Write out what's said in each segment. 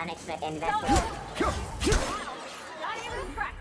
unexpected investment. Not even cracked.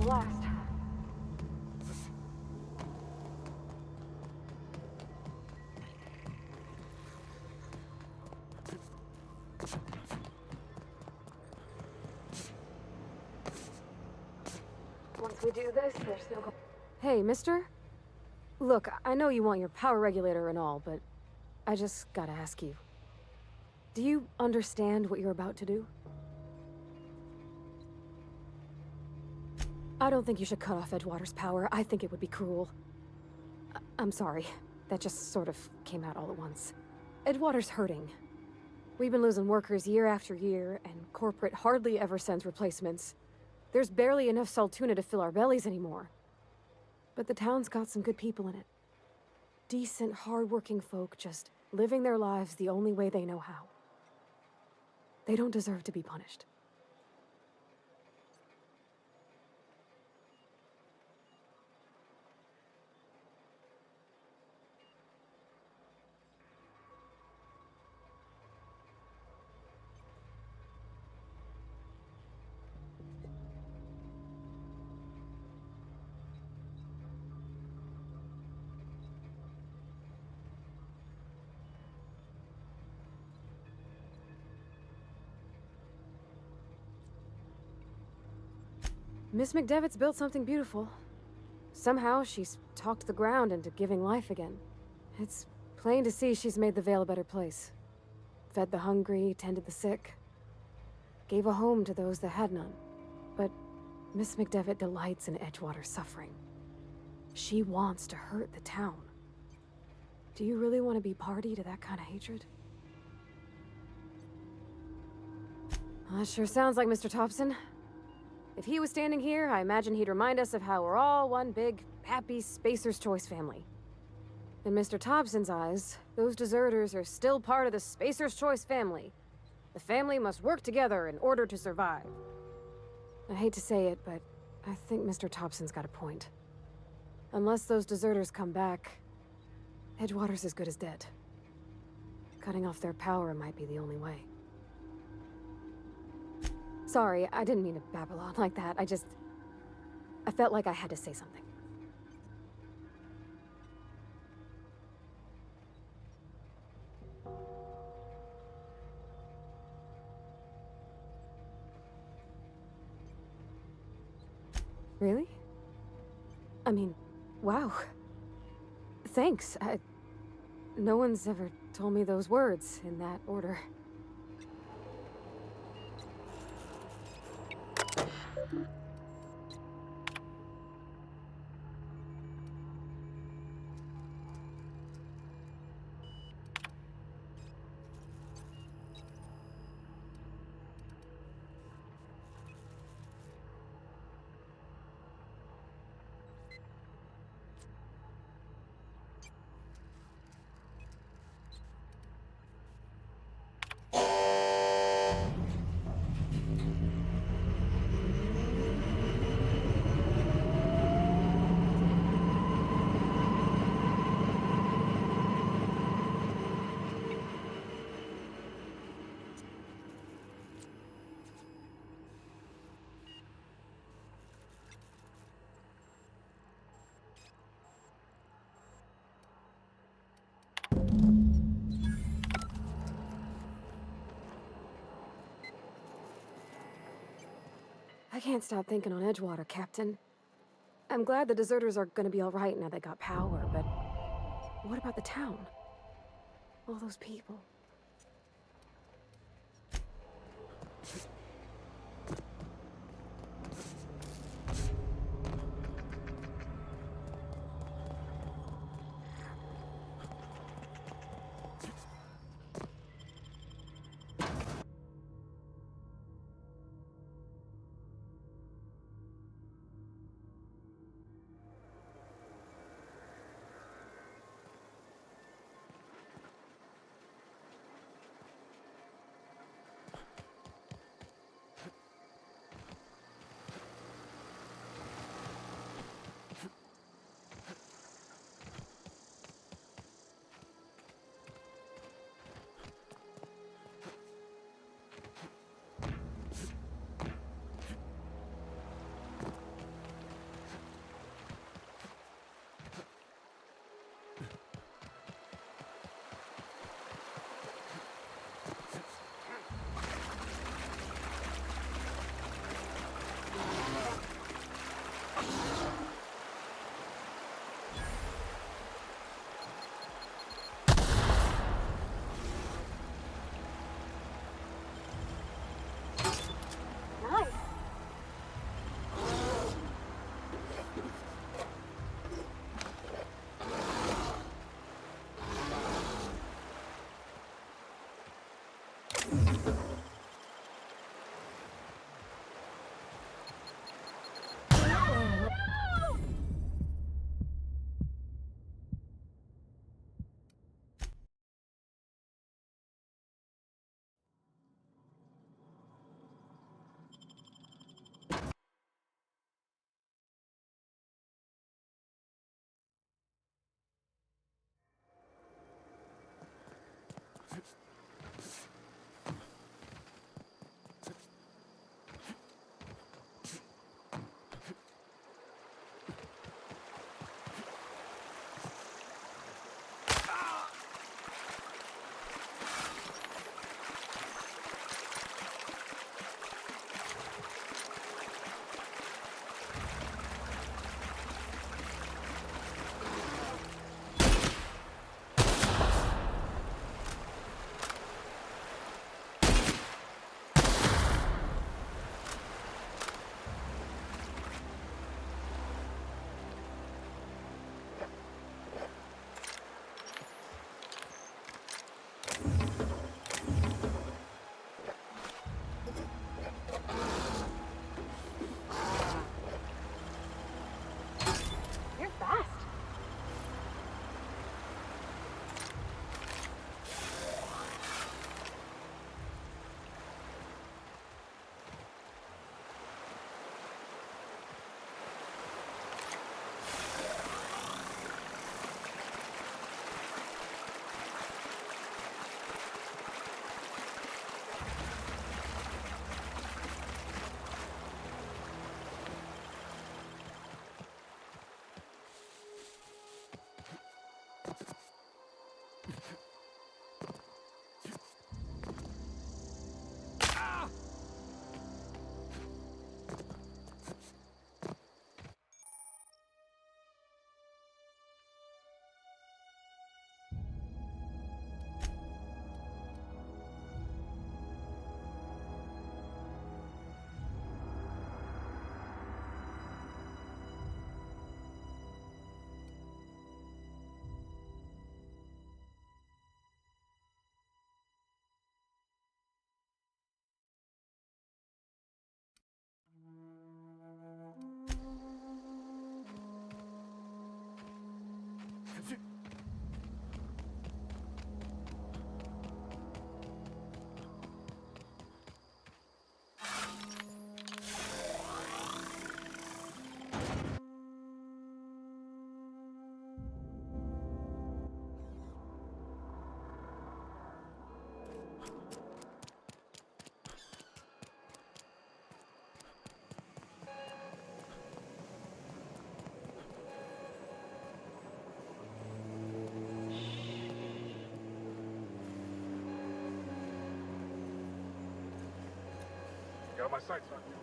Blast. Once we do this, there's no... Hey, mister? Look, I know you want your power regulator and all, but I just gotta ask you. Do you understand what you're about to do? I don't think you should cut off Edgewater's power. I think it would be cruel. I'm sorry. That just sort of came out all at once. Edgewater's hurting. We've been losing workers year after year, and corporate hardly ever sends replacements. There's barely enough Saltuna to fill our bellies anymore. But the town's got some good people in it. Decent, hard-working folk just living their lives the only way they know how. They don't deserve to be punished. Miss McDevitt's built something beautiful. Somehow, she's talked the ground into giving life again. It's plain to see she's made the Vale a better place. Fed the hungry, tended the sick. Gave a home to those that had none. But Miss McDevitt delights in Edgewater's suffering. She wants to hurt the town. Do you really want to be party to that kind of hatred? Well, that sure sounds like Mr. Thompson. If he was standing here, I imagine he'd remind us of how we're all one big, happy Spacer's Choice family. In Mr. Thompson's eyes, those deserters are still part of the Spacer's Choice family. The family must work together in order to survive. I hate to say it, but I think Mr. Thompson's got a point. Unless those deserters come back, Edgewater's as good as dead. Cutting off their power might be the only way. Sorry, I didn't mean to babble on like that. I felt like I had to say something. Really? I mean, wow. Thanks. No one's ever told me those words in that order. I can't stop thinking on Edgewater, Captain. I'm glad the deserters are gonna be alright now they got power, but what about the town? All those people. got my sights on you.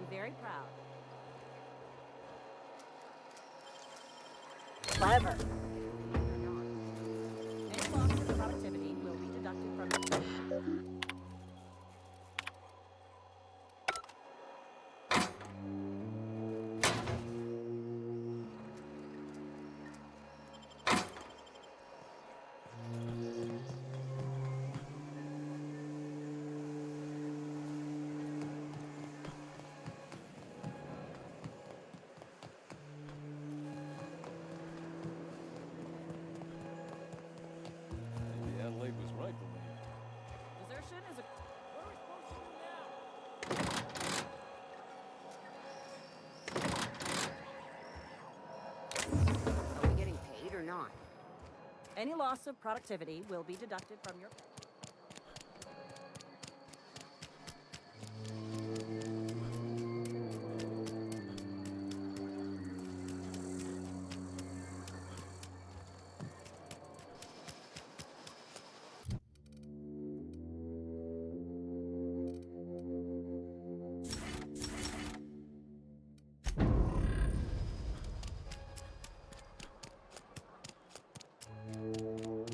Very proud. Clever. Any loss in productivity will be deducted from your... Adelaide was right for me. Desertion Any loss of productivity will be deducted from your...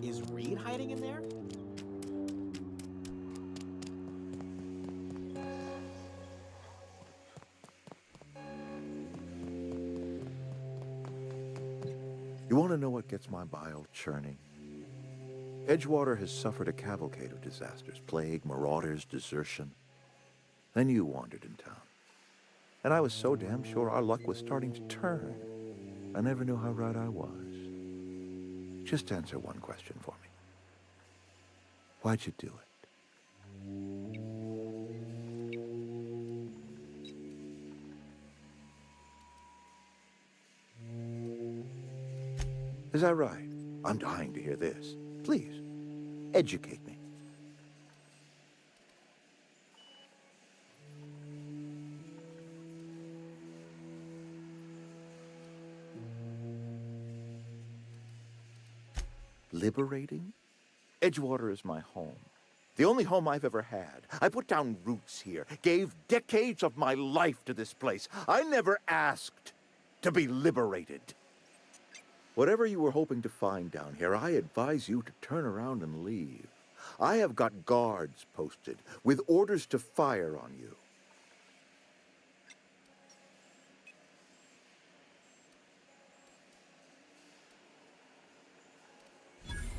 Is Reed hiding in there? You want to know what gets my bile churning? Edgewater has suffered a cavalcade of disasters, plague, marauders, desertion. Then you wandered in town. And I was so damn sure our luck was starting to turn. I never knew how right I was. Just answer one question for me. Why'd you do it? Is that right? I'm dying to hear this. Please, educate me. Liberating? Edgewater is my home. The only home I've ever had. I put down roots here, gave decades of my life to this place. I never asked to be liberated. Whatever you were hoping to find down here, I advise you to turn around and leave. I have got guards posted with orders to fire on you.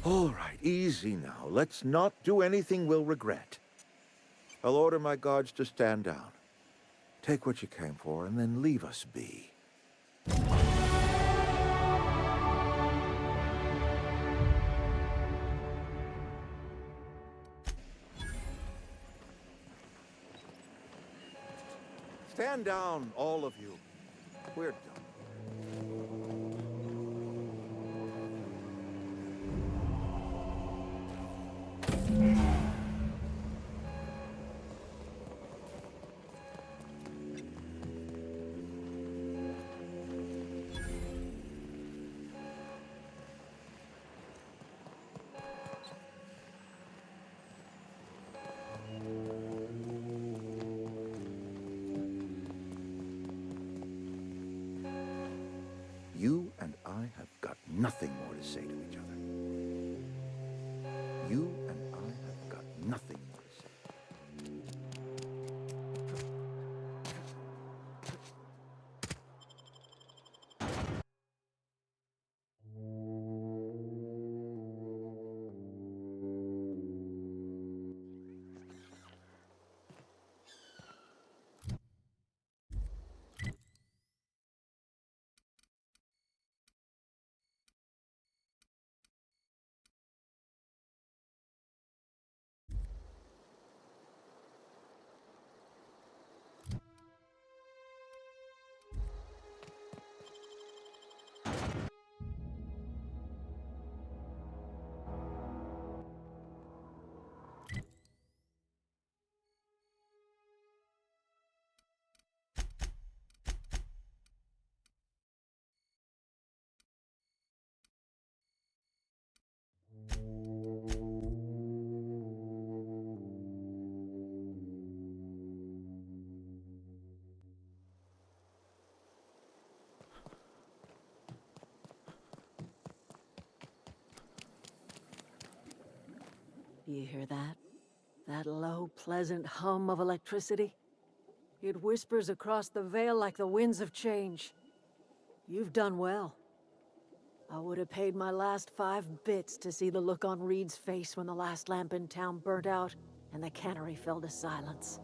All right, easy now. Let's not do anything we'll regret. I'll order my guards to stand down. Take what you came for, and then leave us be. Stand down, all of you. We're done. You and I have got nothing more to say to each other. You and I have got nothing more to say. You hear that? That low, pleasant hum of electricity? It whispers across the veil like the winds of change. You've done well. I would have paid my last 5 bits to see the look on Reed's face when the last lamp in town burnt out and the cannery fell to silence.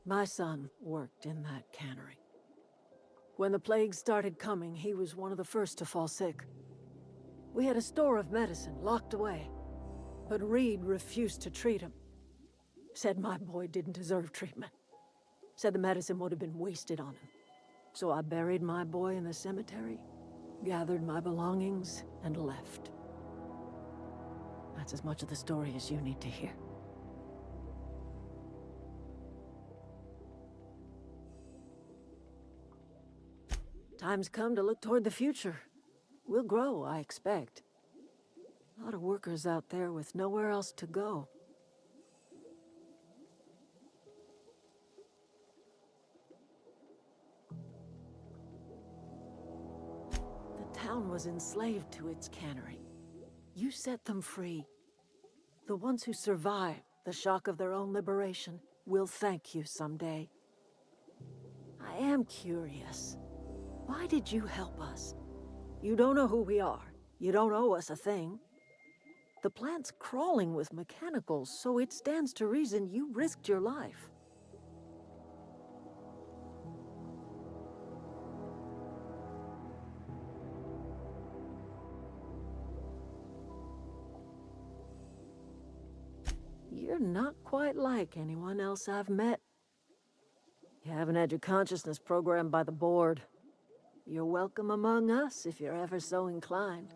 My son worked in that cannery. When the plague started coming, he was one of the first to fall sick. We had a store of medicine locked away, but Reed refused to treat him. Said my boy didn't deserve treatment. Said the medicine would have been wasted on him. So I buried my boy in the cemetery, gathered my belongings, and left. That's as much of the story as you need to hear. Time's come to look toward the future. We'll grow, I expect. A lot of workers out there with nowhere else to go. The town was enslaved to its cannery. You set them free. The ones who survived the shock of their own liberation will thank you someday. I am curious. Why did you help us? You don't know who we are. You don't owe us a thing. The plant's crawling with mechanicals, so it stands to reason you risked your life. You're not quite like anyone else I've met. You haven't had your consciousness programmed by the board. You're welcome among us if you're ever so inclined.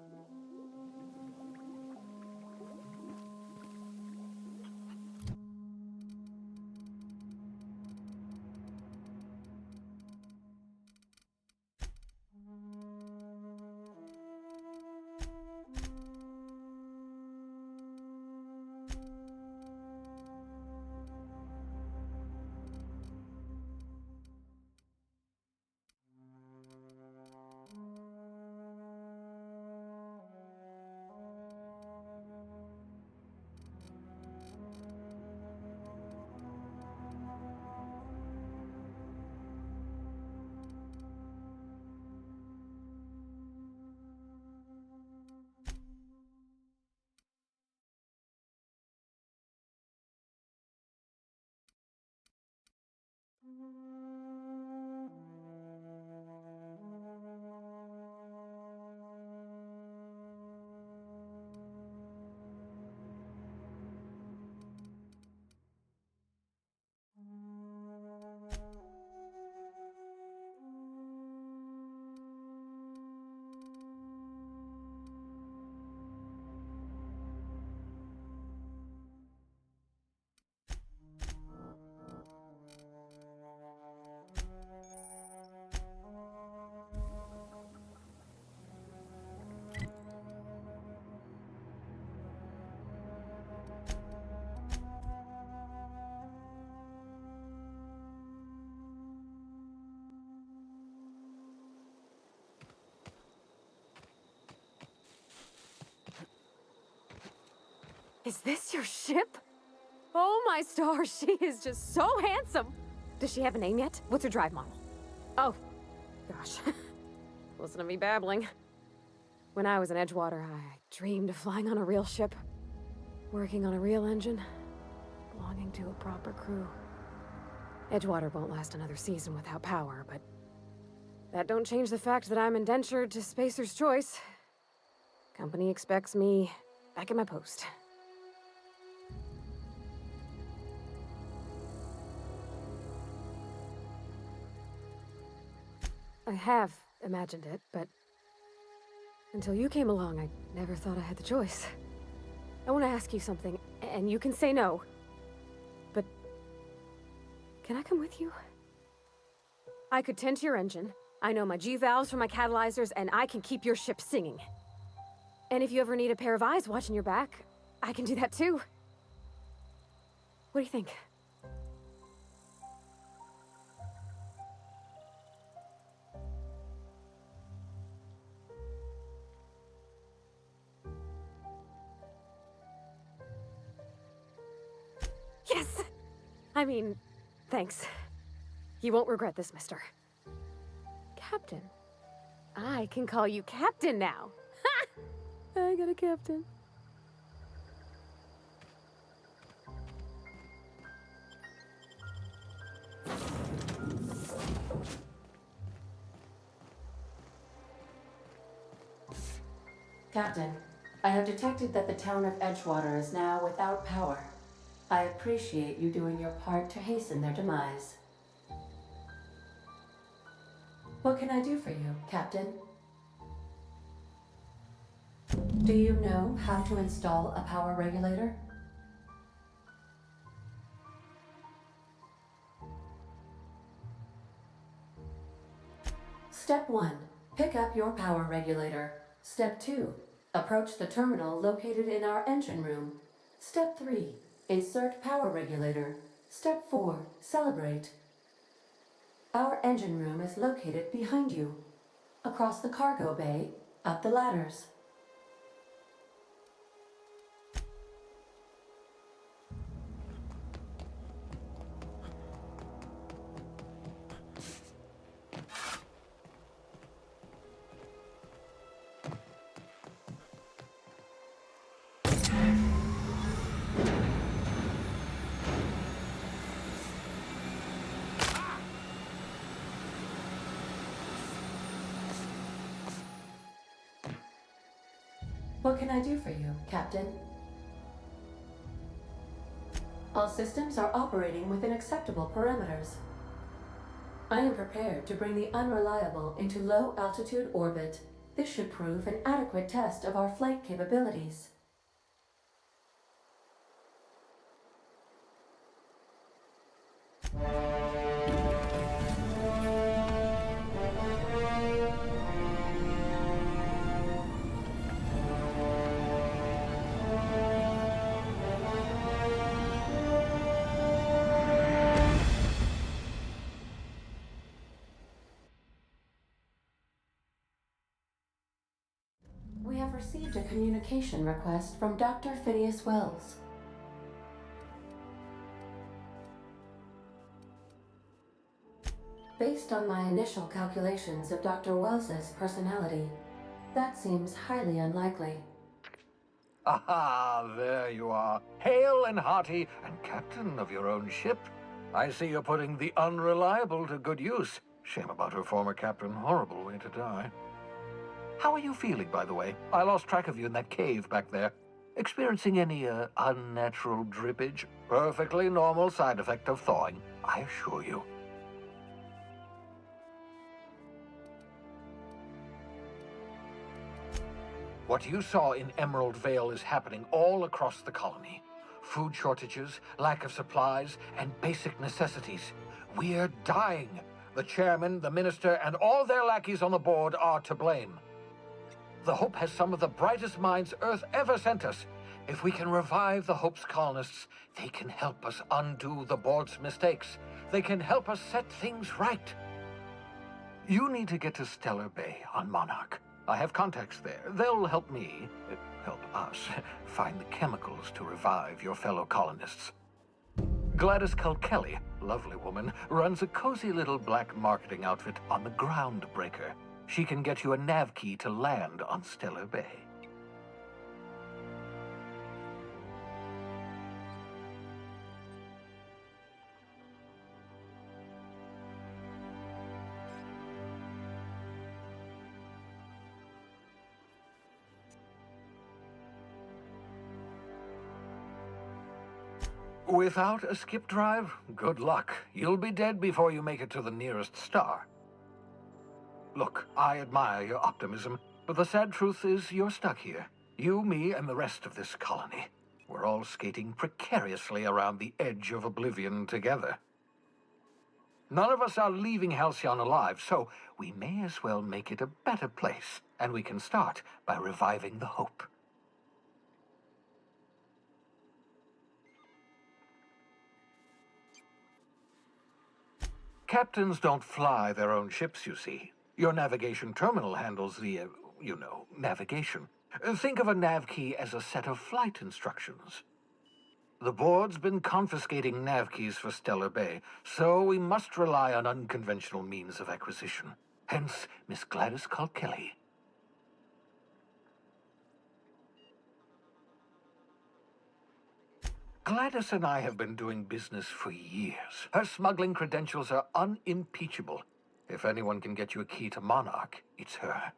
Is this your ship? Oh my stars, she is just so handsome! Does she have a name yet? What's her drive model? Oh, gosh. Listen to me babbling. When I was in Edgewater, I dreamed of flying on a real ship, working on a real engine, belonging to a proper crew. Edgewater won't last another season without power, but that don't change the fact that I'm indentured to Spacer's Choice. Company expects me back at my post. I have imagined it, but until you came along, I never thought I had the choice. I want to ask you something, and you can say no. But can I come with you? I could tend to your engine. I know my G-valves from my catalyzers, and I can keep your ship singing. And if you ever need a pair of eyes watching your back, I can do that too. What do you think? Yes! I mean, thanks. You won't regret this, mister. Captain. I can call you Captain now. Ha! I got a captain. Captain, I have detected that the town of Edgewater is now without power. I appreciate you doing your part to hasten their demise. What can I do for you, Captain? Do you know how to install a power regulator? Step 1. Pick up your power regulator. Step 2. Approach the terminal located in our engine room. Step 3. Insert power regulator. Step 4. Celebrate. Our engine room is located behind you. Across the cargo bay, up the ladders. What can I do for you, Captain? All systems are operating within acceptable parameters. I am prepared to bring the unreliable into low-altitude orbit. This should prove an adequate test of our flight capabilities. We have received a communication request from Dr. Phineas Wells. Based on my initial calculations of Dr. Wells's personality, that seems highly unlikely. Aha, there you are, hale and hearty, and captain of your own ship. I see you're putting the unreliable to good use. Shame about her former captain, horrible way to die. How are you feeling, by the way? I lost track of you in that cave back there. Experiencing any, unnatural drippage? Perfectly normal side effect of thawing, I assure you. What you saw in Emerald Vale is happening all across the colony. Food shortages, lack of supplies, and basic necessities. We're dying. The chairman, the minister, and all their lackeys on the board are to blame. The Hope has some of the brightest minds Earth ever sent us. If we can revive the Hope's colonists, they can help us undo the board's mistakes. They can help us set things right. You need to get to Stellar Bay on Monarch. I have contacts there. They'll help us, find the chemicals to revive your fellow colonists. Gladys Kelly, lovely woman, runs a cozy little black marketing outfit on the Groundbreaker. She can get you a nav key to land on Stellar Bay. Without a skip drive, good luck. You'll be dead before you make it to the nearest star. Look, I admire your optimism, but the sad truth is you're stuck here. You, me, and the rest of this colony. We're all skating precariously around the edge of oblivion together. None of us are leaving Halcyon alive, so we may as well make it a better place, and we can start by reviving the Hope. Captains don't fly their own ships, you see. Your navigation terminal handles the, navigation. Think of a nav key as a set of flight instructions. The board's been confiscating nav keys for Stellar Bay, so we must rely on unconventional means of acquisition. Hence, Miss Gladys Kelly. Gladys and I have been doing business for years. Her smuggling credentials are unimpeachable. If anyone can get you a key to Monarch, it's her.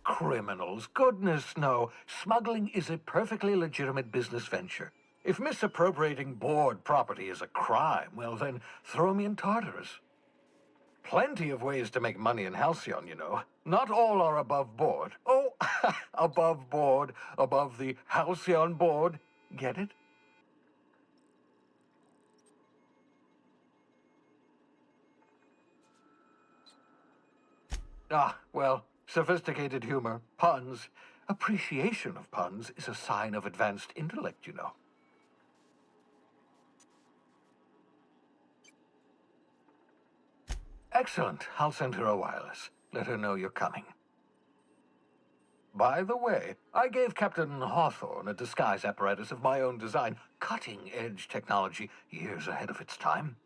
criminals. Goodness, no. Smuggling is a perfectly legitimate business venture. If misappropriating board property is a crime, well then, throw me in Tartarus. Plenty of ways to make money in Halcyon, you know. Not all are above board. Oh, above board, above the Halcyon board. Get it? Ah, well, sophisticated humor, puns. Appreciation of puns is a sign of advanced intellect, you know. Excellent. I'll send her a wireless. Let her know you're coming. By the way, I gave Captain Hawthorne a disguise apparatus of my own design, cutting-edge technology years ahead of its time.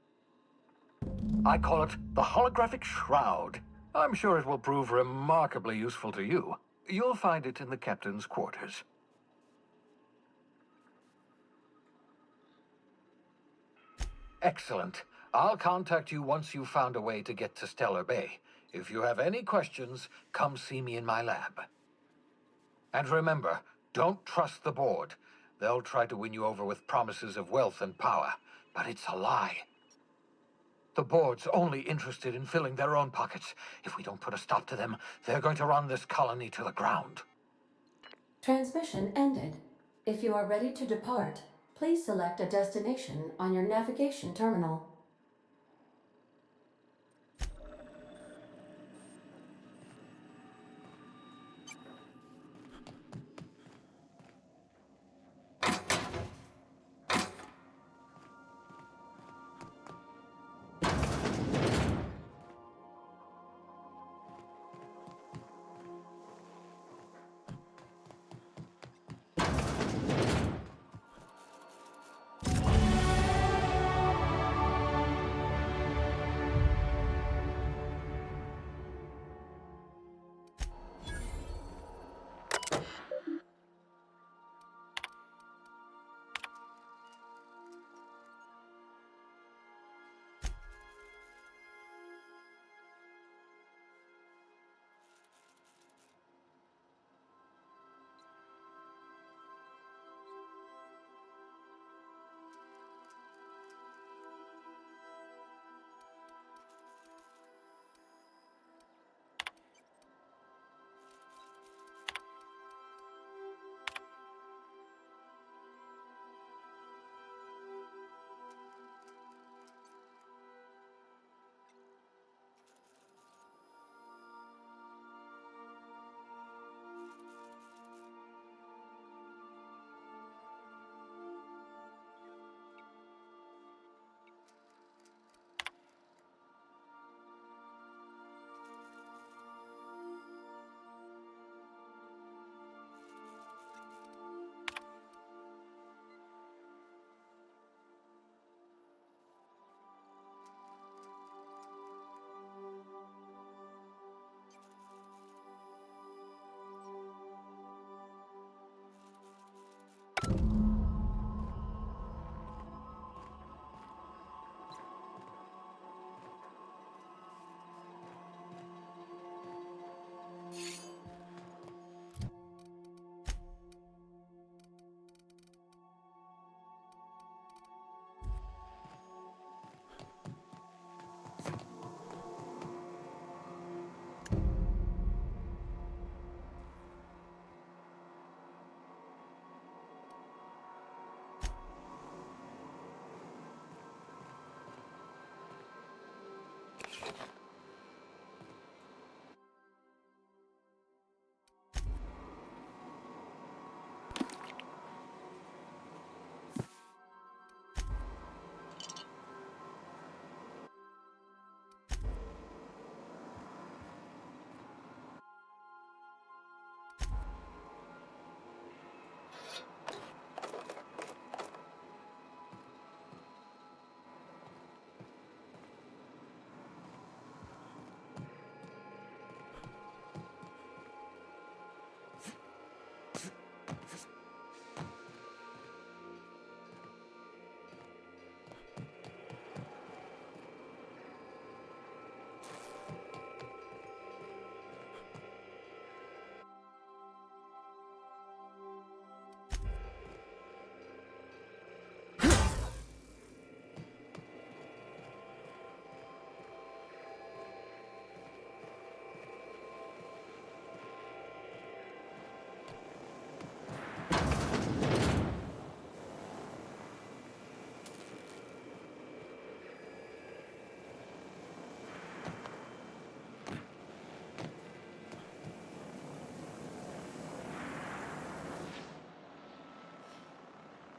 I call it the holographic shroud. I'm sure it will prove remarkably useful to you. You'll find it in the captain's quarters. Excellent. I'll contact you once you've found a way to get to Stellar Bay. If you have any questions, come see me in my lab. And remember, don't trust the board. They'll try to win you over with promises of wealth and power, but it's a lie. The board's only interested in filling their own pockets. If we don't put a stop to them, they're going to run this colony to the ground. Transmission ended. If you are ready to depart, please select a destination on your navigation terminal.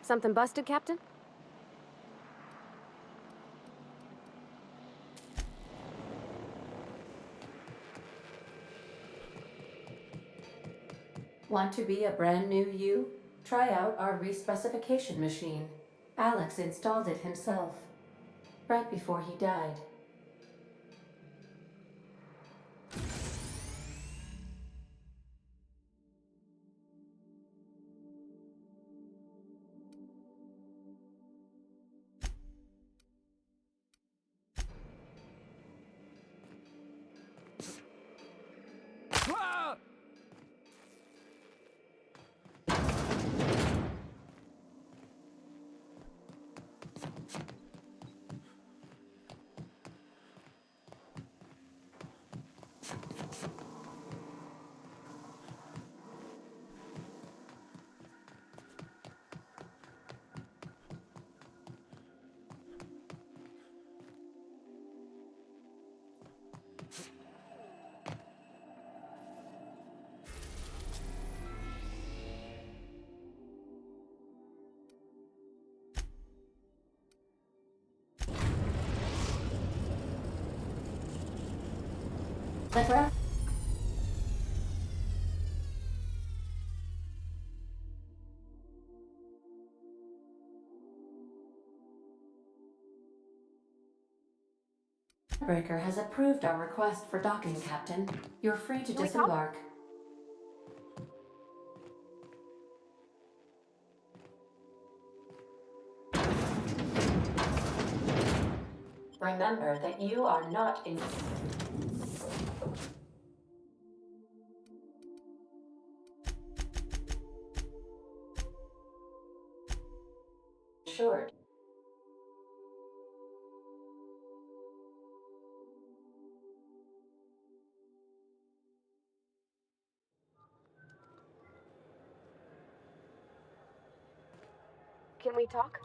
Something busted, Captain? Want to be a brand new you? Try out our respecification machine. Alex installed it himself, right before he died. The graph breaker has approved our request for docking, Captain. You're free to Can we talk? disembark. Remember that you are not in... Sure. Can we talk?